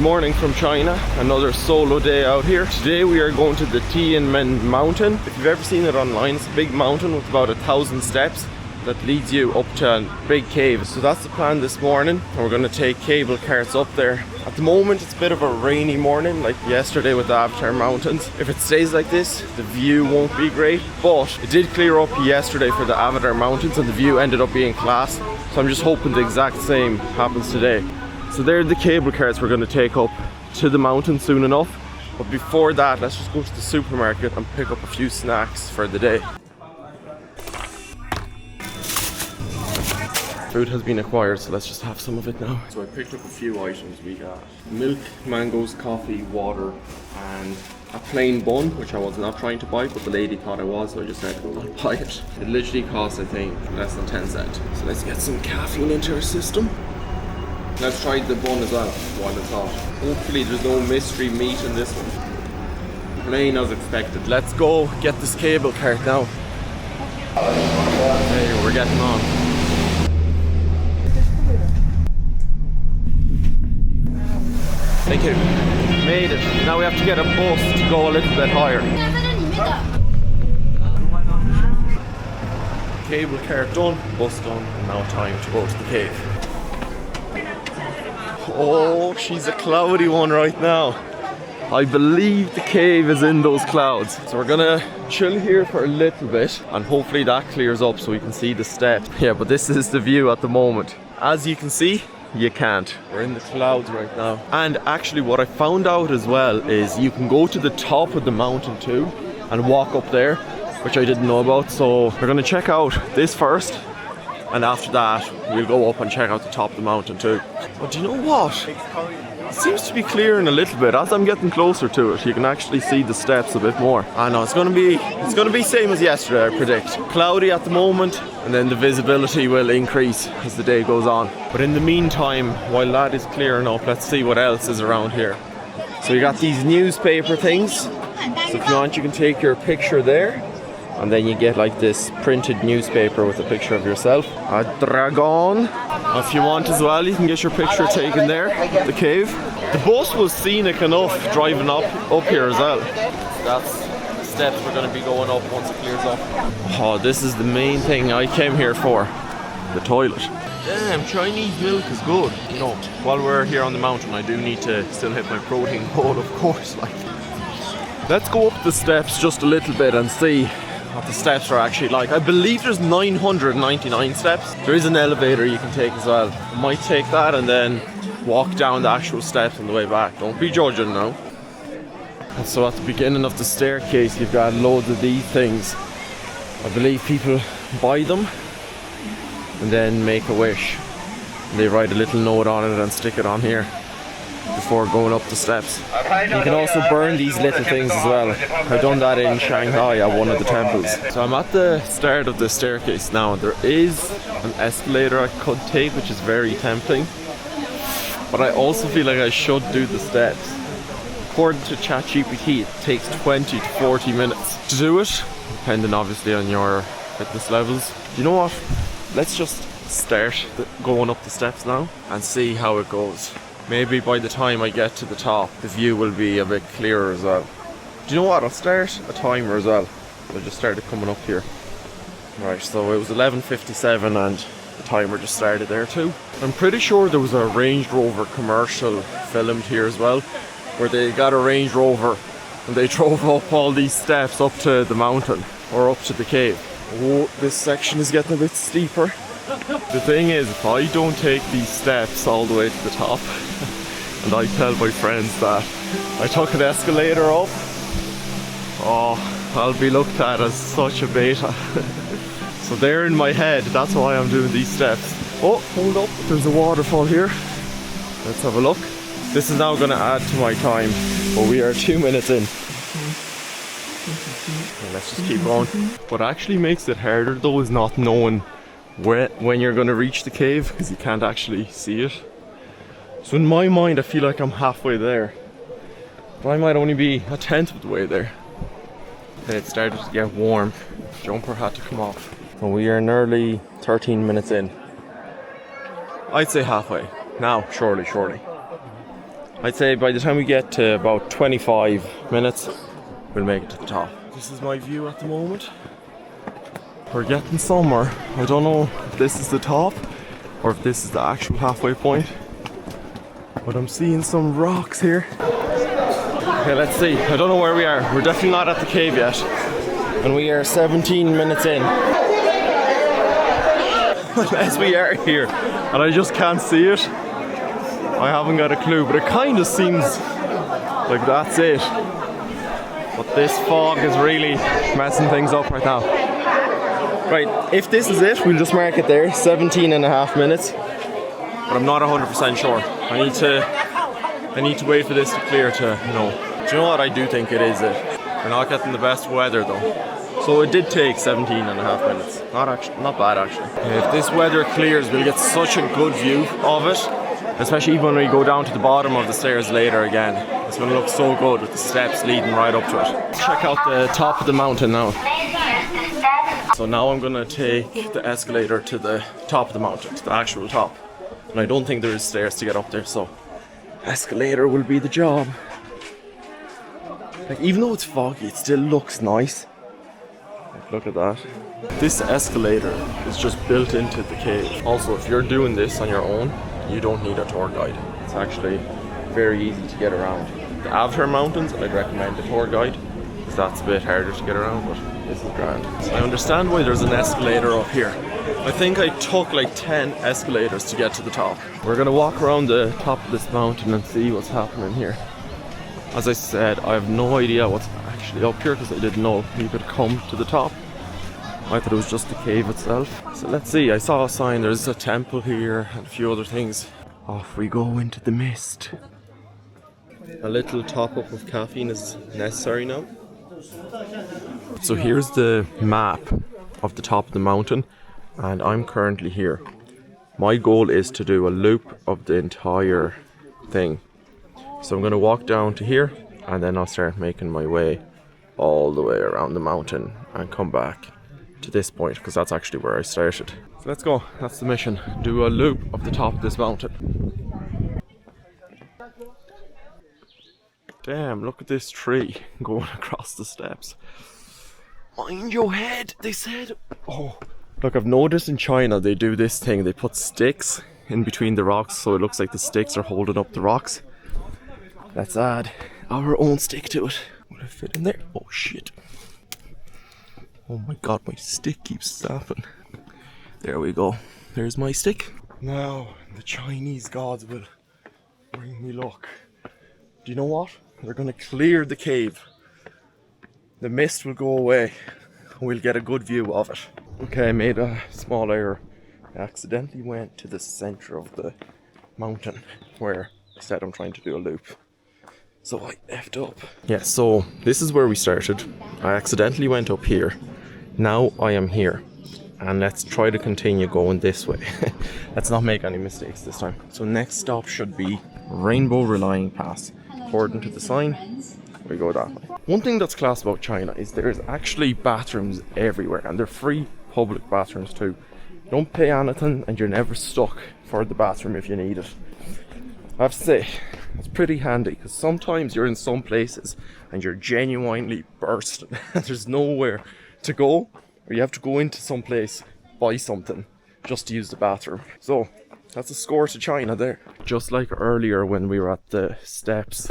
morning from China, another solo day out here. Today we are going to the Tianmen Mountain. If you've ever seen it online, it's a big mountain with about 1,000 steps that leads you up to a big cave. So that's the plan this morning, and we're going to take cable carts up there. At the moment it's a bit of a rainy morning, like yesterday with the Avatar Mountains. If it stays like this, the view won't be great, but it did clear up yesterday for the Avatar Mountains and the view ended up being class. So I'm just hoping the exact same happens today. So there are the cable carts we're going to take up to the mountain soon enough. But before that, let's just go to the supermarket and pick up a few snacks for the day. Food has been acquired, so let's just have some of it now. So I picked up a few items. We got milk, mangoes, coffee, water, and a plain bun, which I was not trying to buy, but the lady thought I was, so I just said, I'll buy it. It literally costs, I think, less than 10 cents. So let's get some caffeine into our system. Let's try the bun as well while it's hot. Hopefully there's no mystery meat in this one. Plain as expected. Let's go get this cable cart now. Hey, we're getting on. Thank you. Made it. Now we have to get a bus to go a little bit higher. Cable cart done, bus done, and now time to go to the cave. Oh, she's a cloudy one right now. I believe the cave is in those clouds. So we're gonna chill here for a little bit and hopefully that clears up so we can see the steps. Yeah, but this is the view at the moment. As you can see, you can't. We're in the clouds right now. And actually what I found out as well is you can go to the top of the mountain too and walk up there, which I didn't know about. So we're gonna check out this first, and after that we'll go up and check out the top of the mountain too. But do you know what? It seems to be clearing a little bit. As I'm getting closer to it, you can actually see the steps a bit more. I know it's gonna be same as yesterday, I predict. Cloudy at the moment, and then the visibility will increase as the day goes on. But in the meantime, while that is clearing up, let's see what else is around here. So you got these newspaper things. So if you want, you can take your picture there, and then you get like this printed newspaper with a picture of yourself. A dragon. If you want as well, you can get your picture taken there, the cave. The bus was scenic enough driving up here as well. That's the steps we're going to be going up once it clears up. Oh, this is the main thing I came here for, the toilet. Damn, Chinese milk is good. You know, while we're here on the mountain, I do need to still hit my protein goal, of course. Like, let's go up the steps just a little bit and see what the steps are actually like. I believe there's 999 steps. There is an elevator you can take as well. I might take that and then walk down the actual steps on the way back. Don't be judging now. And so at the beginning of the staircase you've got loads of these things. I believe people buy them and then make a wish. They write a little note on it and stick it on here before going up the steps. You can also burn these little things as well. I've done that in Shanghai at one of the temples. So I'm at the start of the staircase now. There is an escalator I could take, which is very tempting, but I also feel like I should do the steps. According to ChatGPT, it takes 20 to 40 minutes to do it, depending obviously on your fitness levels. You know what? Let's just start going up the steps now and see how it goes. Maybe by the time I get to the top, the view will be a bit clearer as well. Do you know what? I'll start a timer as well. I just started coming up here. Right, so it was 11:57 and the timer just started there too. I'm pretty sure there was a Range Rover commercial filmed here as well, where they got a Range Rover and they drove up all these steps up to the mountain or up to the cave. Oh, this section is getting a bit steeper. The thing is, if I don't take these steps all the way to the top and I tell my friends that I took an escalator up, oh, I'll be looked at as such a beta. So they're in my head, that's why I'm doing these steps. Oh, hold up, there's a waterfall here. Let's have a look. This is now going to add to my time, but we are 2 minutes in. And let's just keep going. What actually makes it harder though is not knowing when you're going to reach the cave, because you can't actually see it. So in my mind I feel like I'm halfway there, but I might only be a tenth of the way there. Then it started to get warm. Jumper had to come off. And we are nearly 13 minutes in. I'd say halfway. Now, surely. I'd say by the time we get to about 25 minutes, we'll make it to the top. This is my view at the moment. We're getting somewhere. I don't know if this is the top or if this is the actual halfway point, but I'm seeing some rocks here. Okay, let's see. I don't know where we are. We're definitely not at the cave yet, and we are 17 minutes in. Unless we are here, and I just can't see it. I haven't got a clue, but it kind of seems like that's it. But this fog is really messing things up right now. Right, if this is it, we'll just mark it there, 17 and a half minutes. But I'm not 100% sure. I need to wait for this to clear to, you know. Do you know what I do think it is it? We're not getting the best weather though. So it did take 17 and a half minutes. Not bad actually. If this weather clears, we'll get such a good view of it. Especially when we go down to the bottom of the stairs later again. It's going to look so good with the steps leading right up to it. Let's check out the top of the mountain now. So now I'm going to take the escalator to the top of the mountain, to the actual top. And I don't think there is stairs to get up there, so escalator will be the job. Like, even though it's foggy, it still looks nice. Like, look at that. This escalator is just built into the cave. Also, if you're doing this on your own, you don't need a tour guide. It's actually very easy to get around. The Avatar Mountains, I'd recommend a tour guide, because that's a bit harder to get around, but this is grand. I understand why there's an escalator up here. I think I took like 10 escalators to get to the top. We're gonna walk around the top of this mountain and see what's happening here. As I said, I have no idea what's actually up here, because I didn't know you could come to the top. I thought it was just the cave itself. So let's see, I saw a sign, there's a temple here and a few other things. Off we go into the mist. A little top up of caffeine is necessary now. So here's the map of the top of the mountain, and I'm currently here. My goal is to do a loop of the entire thing. So I'm going to walk down to here, and then I'll start making my way all the way around the mountain and come back to this point, because that's actually where I started. So let's go, that's the mission. Do a loop of the top of this mountain. Damn, look at this tree going across the steps. Mind your head, they said. Oh, look, I've noticed in China they do this thing. They put sticks in between the rocks, so it looks like the sticks are holding up the rocks. Let's add our own stick to it. Will it fit in there? Oh shit. Oh my god, my stick keeps snapping. There we go. There's my stick. Now, the Chinese gods will bring me luck. Do you know what? They're gonna clear the cave. The mist will go away. We'll get a good view of it. Okay, I made a small error. I accidentally went to the center of the mountain where I said I'm trying to do a loop. So I effed up. Yeah, so this is where we started. I accidentally went up here. Now I am here. And let's try to continue going this way. Let's not make any mistakes this time. So next stop should be Rainbow Relying Pass. According to the sign, we go that way. One thing that's class about China is there's actually bathrooms everywhere, and they're free public bathrooms too. You don't pay anything and you're never stuck for the bathroom if you need it. I have to say, it's pretty handy, because sometimes you're in some places and you're genuinely bursting and there's nowhere to go, or you have to go into some place, buy something just to use the bathroom. So that's a score to China there. Just like earlier when we were at the steps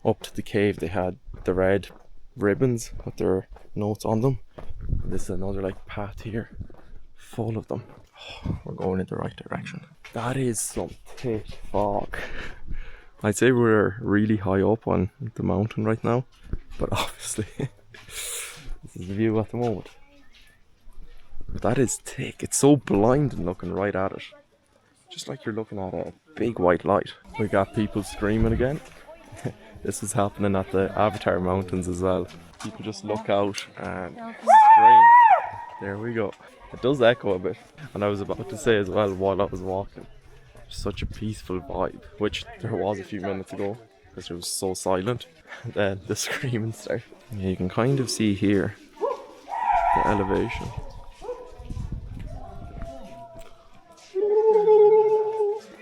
up to the cave, they had the red ribbons with their notes on them. This is another like path here, full of them. Oh, we're going in the right direction. That is some thick fog. I'd say we're really high up on the mountain right now, but obviously this is the view at the moment. But that is thick. It's so blinding looking right at it. Just like you're looking at a big white light. We got people screaming again. This is happening at the Avatar Mountains as well. People just look out and scream. There we go. It does echo a bit. And I was about to say as well while I was walking, such a peaceful vibe, which there was a few minutes ago because it was so silent. And then the screaming started. Yeah, you can kind of see here the elevation.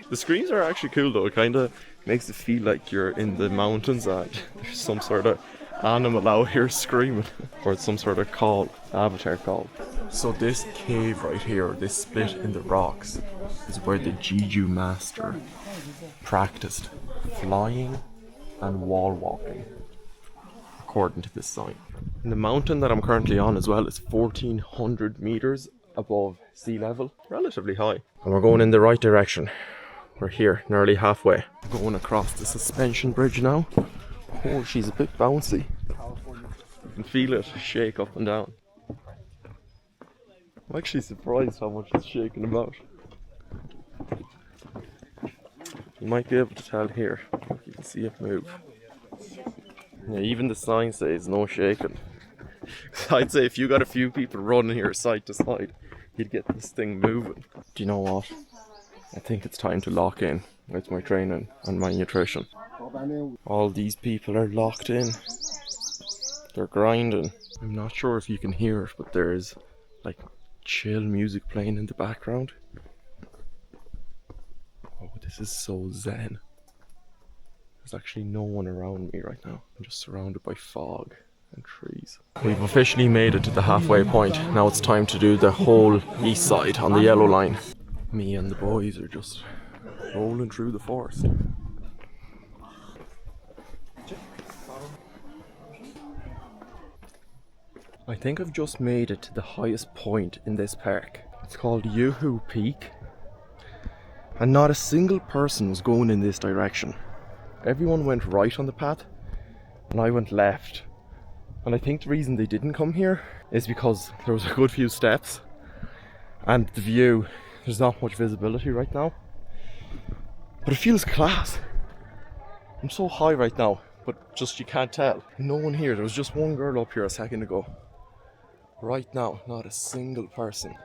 The screams are actually cool though. It kind of Makes it feel like you're in the mountains and there's some sort of animal out here screaming. Or it's some sort of call, avatar call. So this cave right here, this split in the rocks, is where the Jeju master practiced flying and wall walking, according to this sign. And the mountain that I'm currently on as well is 1400 meters above sea level, relatively high. And we're going in the right direction. We're here, nearly halfway. Going across the suspension bridge now. Oh, she's a bit bouncy. You can feel it shake up and down. I'm actually surprised how much it's shaking about. You might be able to tell here. You can see it move. Yeah, even the sign says no shaking. I'd say if you got a few people running here side to side, you'd get this thing moving. Do you know what? I think it's time to lock in with my training and my nutrition. All these people are locked in. They're grinding. I'm not sure if you can hear it, but there's like chill music playing in the background. Oh, this is so zen. There's actually no one around me right now. I'm just surrounded by fog and trees. We've officially made it to the halfway point. Now it's time to do the whole east side on the yellow line. Me and the boys are just rolling through the forest. I think I've just made it to the highest point in this park. It's called Yuhu Peak. And not a single person was going in this direction. Everyone went right on the path and I went left. And I think the reason they didn't come here is because there was a good few steps and the view, there's not much visibility right now. But it feels class. I'm so high right now, but just you can't tell. No one here. There was just one girl up here a second ago. Right now, not a single person.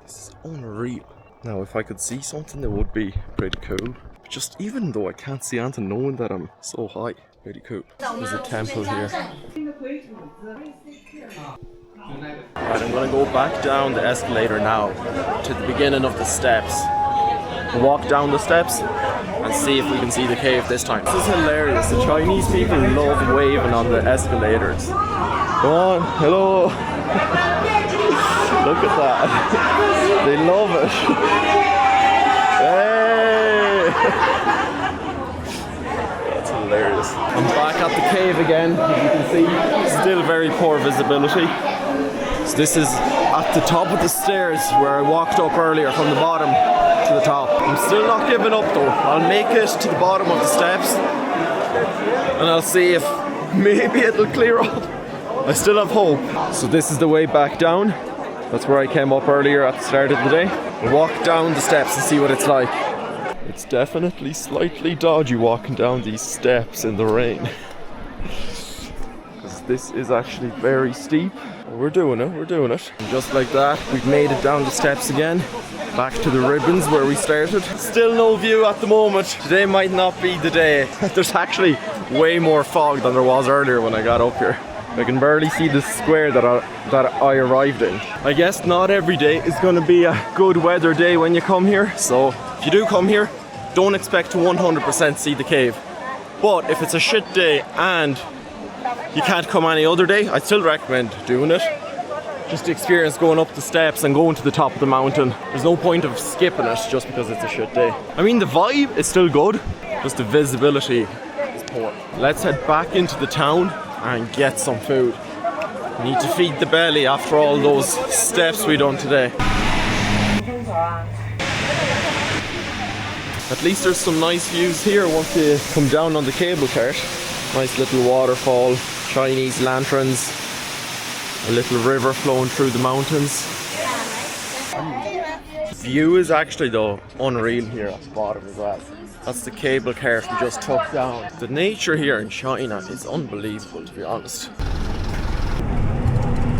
This is unreal. Now, if I could see something, that would be pretty cool. But just even though I can't see anything, knowing that I'm so high, pretty cool. There's a temple here. Right, I'm gonna go back down the escalator now to the beginning of the steps. Walk down the steps and see if we can see the cave this time. This is hilarious. The Chinese people love waving on the escalators. Come on, hello. Look at that. They love it. Hey! That's hilarious. I'm back at the cave again. As you can see, still very poor visibility. So this is at the top of the stairs where I walked up earlier from the bottom to the top. I'm still not giving up though. I'll make it to the bottom of the steps and I'll see if maybe it'll clear up. I still have hope. So this is the way back down. That's where I came up earlier at the start of the day. I'll walk down the steps and see what it's like. It's definitely slightly dodgy walking down these steps in the rain. Because this is actually very steep. We're doing it, we're doing it. And just like that, we've made it down the steps again. Back to the ribbons where we started. Still no view at the moment. Today might not be the day. There's actually way more fog than there was earlier when I got up here. I can barely see the square that I arrived in. I guess not every day is going to be a good weather day when you come here. So if you do come here, don't expect to 100% see the cave. But if it's a shit day and you can't come any other day, I'd still recommend doing it. Just to experience going up the steps and going to the top of the mountain. There's no point of skipping it just because it's a shit day. I mean, the vibe is still good, just the visibility is poor. Let's head back into the town and get some food. We need to feed the belly after all those steps we done today. At least there's some nice views here once you come down on the cable cart. Nice little waterfall, Chinese lanterns, a little river flowing through the mountains. The view is actually though unreal here at the bottom as well. That's the cable cart we just took down. The nature here in China is unbelievable, to be honest.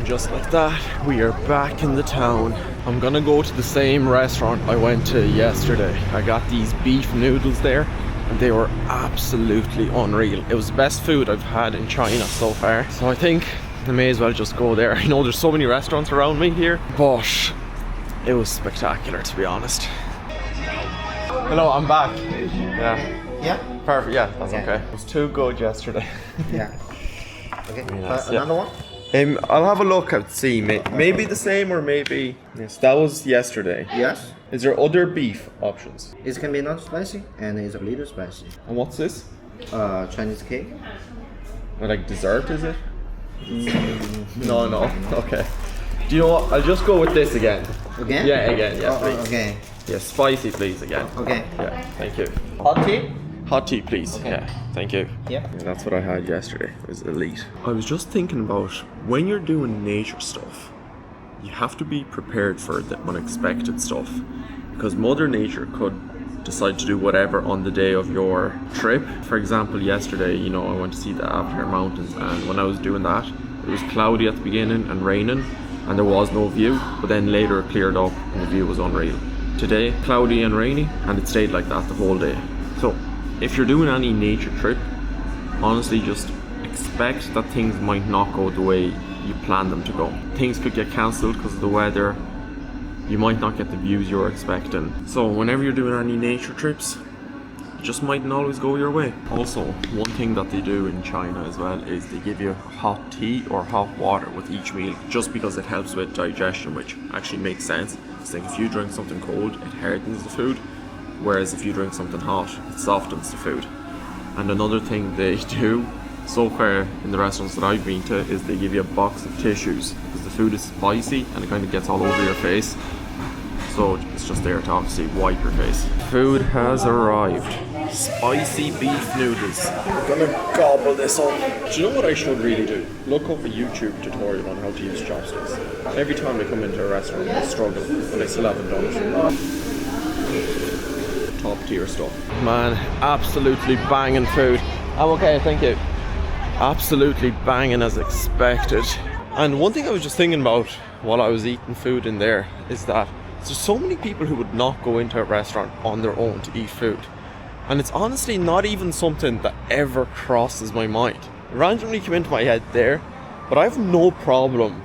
Just like that, we are back in the town. I'm gonna go to the same restaurant I went to yesterday. I got these beef noodles there and they were absolutely unreal. It was the best food I've had in China so far. So I think I may as well just go there. I know there's so many restaurants around me here, but it was spectacular, to be honest. Hello, I'm back. Yeah. Yeah? Perfect, yeah, that's okay. It was too good yesterday. Yeah. Okay, Nice, another one? I'll have a look and see. Maybe the same or maybe... Yes, that was yesterday. Yes. Is there other beef options? It can be not spicy and it's a little spicy. And what's this? Chinese cake. Or like dessert, is it? No. Okay. Do you know what? I'll just go with this again. Again? Yeah, again. Yeah, please. Okay. Yeah, spicy, please, again. Okay. Yeah, thank you. Hot tea? Hot tea, please. Okay. Yeah, thank you. Yeah. That's what I had yesterday. It was elite. I was just thinking about when you're doing nature stuff, you have to be prepared for the unexpected stuff. Because Mother Nature could decide to do whatever on the day of your trip. For example, yesterday, you know, I went to see the Tianmen Mountains, and when I was doing that, it was cloudy at the beginning and raining, and there was no view, but then later it cleared up and the view was unreal. Today, cloudy and rainy, and it stayed like that the whole day. So, if you're doing any nature trip, honestly just expect that things might not go the way you plan them to go. Things could get cancelled because of the weather. You might not get the views you're expecting. So whenever you're doing any nature trips, it just mightn't always go your way. Also, one thing that they do in China as well is they give you hot tea or hot water with each meal, just because it helps with digestion, which actually makes sense. It's like if you drink something cold, it hardens the food, whereas if you drink something hot, it softens the food. And another thing they do so far in the restaurants that I've been to is they give you a box of tissues, because the food is spicy and it kind of gets all over your face. So it's just there to obviously wipe your face. Food has arrived. Spicy beef noodles. I'm gonna gobble this up. Do you know what I should really do? Look up a YouTube tutorial on how to use chopsticks. Every time I come into a restaurant, I struggle, but I still haven't done it. Top tier stuff. Man, absolutely banging food. I'm okay, thank you. Absolutely banging as expected. And one thing I was just thinking about while I was eating food in there is that there's so many people who would not go into a restaurant on their own to eat food. And it's honestly not even something that ever crosses my mind. It randomly came into my head there, but I have no problem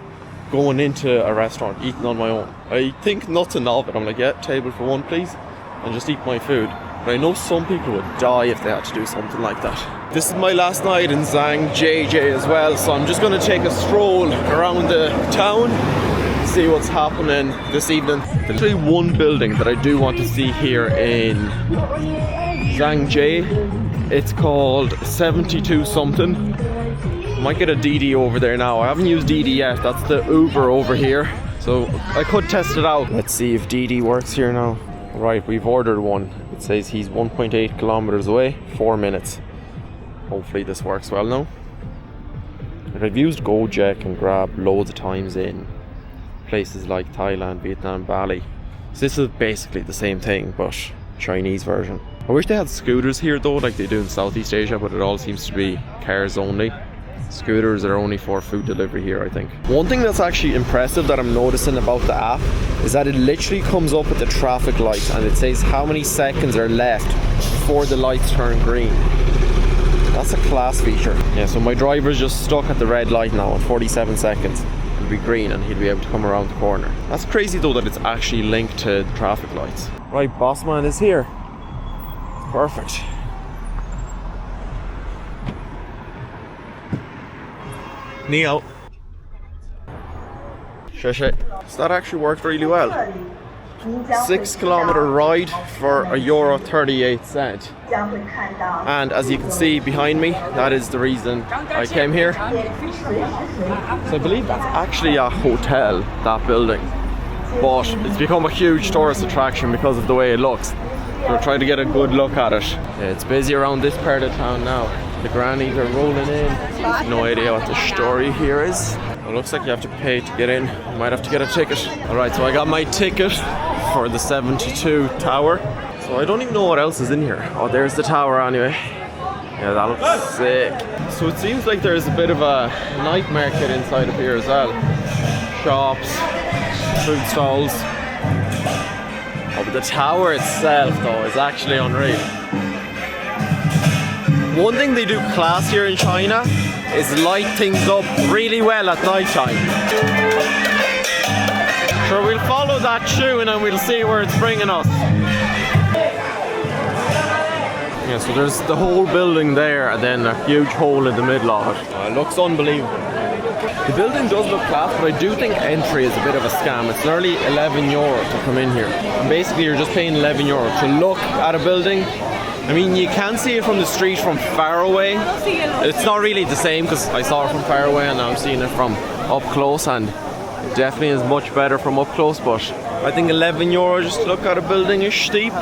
going into a restaurant eating on my own. I think nothing of it. I'm like, yeah, table for one please, and just eat my food. But I know some people would die if they had to do something like that. This is my last night in Zhangjiajie as well, so I'm just going to take a stroll around the town, see what's happening this evening. There's actually one building that I do want to see here in Zhangjiajie. It's called 72 something. Might get a DD over there now. I haven't used DD yet. That's the Uber over here, so I could test it out. Let's see if DD works here now. Right, we've ordered one. It says he's 1.8 kilometers away, 4 minutes. Hopefully this works well now. I've used Gojek and Grab loads of times in places like Thailand, Vietnam, Bali. So this is basically the same thing, but Chinese version. I wish they had scooters here though, like they do in Southeast Asia, but it all seems to be cars only. Scooters are only for food delivery here, I think. One thing that's actually impressive that I'm noticing about the app is that it literally comes up with the traffic lights and it says how many seconds are left before the lights turn green. That's a class feature. Yeah, so my driver's just stuck at the red light now at 47 seconds. It'll be green and he'll be able to come around the corner. That's crazy though that it's actually linked to the traffic lights. Right, boss man is here. Perfect. Neo. So that actually worked really well. 6 kilometer ride for €1.38. And as you can see behind me, that is the reason I came here. So I believe that's actually a hotel, that building. But it's become a huge tourist attraction because of the way it looks. So we're trying to get a good look at it. Yeah, it's busy around this part of town now. The grannies are rolling in. No idea what the story here is. It looks like you have to pay to get in. You might have to get a ticket. Alright, so I got my ticket for the 72 tower. So I don't even know what else is in here. Oh, there's the tower anyway. Yeah, that looks sick. So it seems like there's a bit of a night market inside of here as well. Shops, food stalls. Oh, but the tower itself though is actually unreal. One thing they do class here in China is light things up really well at night time. Sure, we'll follow that tune and we'll see where it's bringing us. Yeah, so there's the whole building there and then a huge hole in the middle of it. It looks unbelievable. The building does look class, but I do think entry is a bit of a scam. It's nearly 11 euro to come in here. And basically you're just paying 11 euro to look at a building. I mean, you can see it from the street from far away. It's not really the same because I saw it from far away and now I'm seeing it from up close, and it definitely is much better from up close, but I think 11 euro just to look at a building is steep.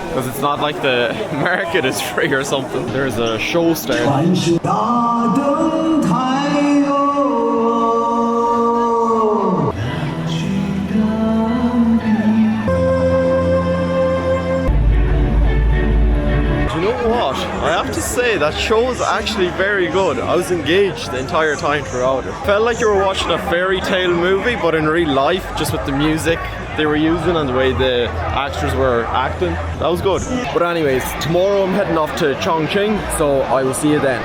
Because it's not like the market is free or something. There's a show starting. I have to say that show is actually very good. I was engaged the entire time throughout it. Felt like you were watching a fairy tale movie, but in real life, just with the music they were using and the way the actors were acting. That was good. But anyways, tomorrow I'm heading off to Chongqing, so I will see you then.